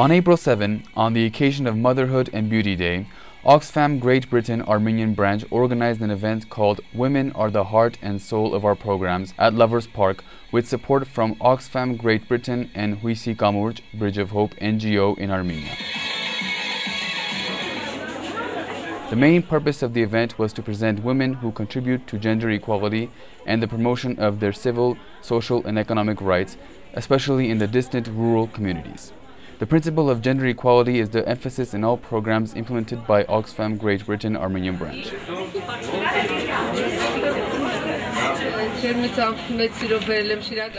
On April 7, on the occasion of Motherhood and Beauty Day, Oxfam Great Britain Armenian branch organized an event called Women Are the Heart and Soul of Our Programs at Lovers Park with support from Oxfam Great Britain and Huisi Kamurj Bridge of Hope NGO in Armenia. The main purpose of the event was to present women who contribute to gender equality and the promotion of their civil, social, and economic rights, especially in the distant rural communities. The principle of gender equality is the emphasis in all programs implemented by Oxfam Great Britain Armenian branch.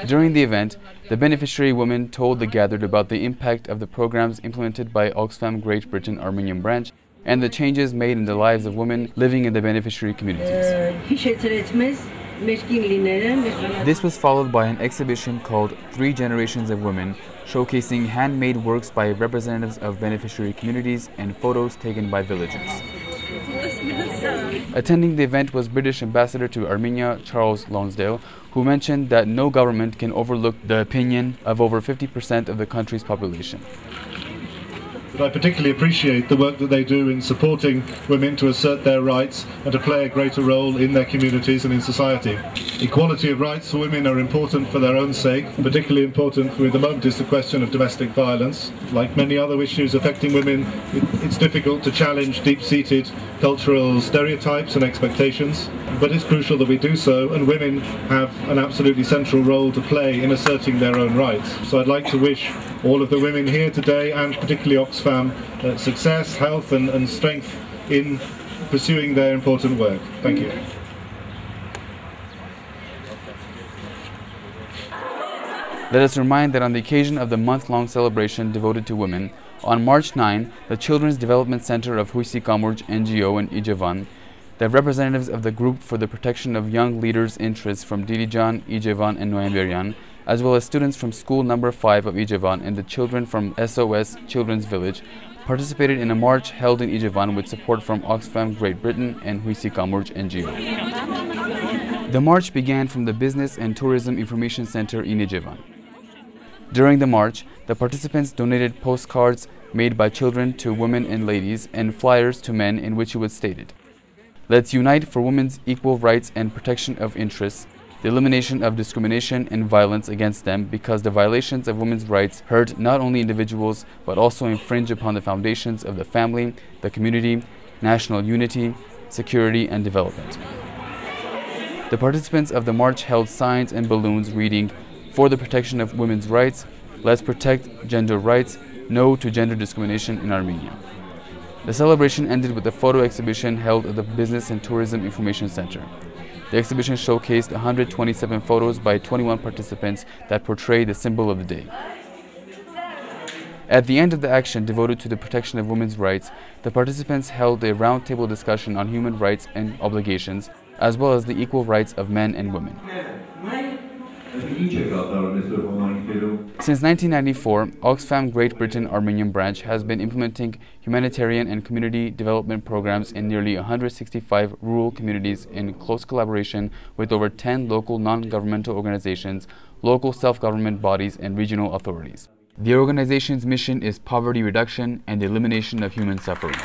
During the event, the beneficiary women told the gathered about the impact of the programs implemented by Oxfam Great Britain Armenian branch and the changes made in the lives of women living in the beneficiary communities. This was followed by an exhibition called 3 Generations of Women, showcasing handmade works by representatives of beneficiary communities and photos taken by villagers. Attending the event was British Ambassador to Armenia, Charles Lonsdale, who mentioned that no government can overlook the opinion of over 50% of the country's population. But I particularly appreciate the work that they do in supporting women to assert their rights and to play a greater role in their communities and in society. Equality of rights for women are important for their own sake. Particularly important for the moment is the question of domestic violence. Like many other issues affecting women, it's difficult to challenge deep-seated cultural stereotypes and expectations, but it's crucial that we do so, and women have an absolutely central role to play in asserting their own rights. So I'd like to wish all of the women here today, and particularly Oxfam, success, health and strength in pursuing their important work. Thank you. Let us remind that on the occasion of the month-long celebration devoted to women, on March 9, the Children's Development Center of Huisi Kamurj NGO in Ijevan, the representatives of the Group for the Protection of Young Leaders' Interests from Dilijan, Ijevan, and Noyamberian, as well as students from School Number 5 of Ijevan and the children from SOS Children's Village, participated in a march held in Ijevan with support from Oxfam Great Britain and Huisi Kamurj NGO. The march began from the Business and Tourism Information Center in Ijevan. During the march, the participants donated postcards made by children to women and ladies and flyers to men in which it was stated, "Let's unite for women's equal rights and protection of interests, the elimination of discrimination and violence against them, because the violations of women's rights hurt not only individuals but also infringe upon the foundations of the family, the community, national unity, security, and development." The participants of the march held signs and balloons reading, "For the protection of women's rights, let's protect gender rights, no to gender discrimination in Armenia." The celebration ended with a photo exhibition held at the Business and Tourism Information Center. The exhibition showcased 127 photos by 21 participants that portray the symbol of the day. At the end of the action devoted to the protection of women's rights, the participants held a roundtable discussion on human rights and obligations, as well as the equal rights of men and women. Since 1994, Oxfam Great Britain Armenian branch has been implementing humanitarian and community development programs in nearly 165 rural communities in close collaboration with over 10 local non-governmental organizations, local self-government bodies, and regional authorities. The organization's mission is poverty reduction and the elimination of human suffering.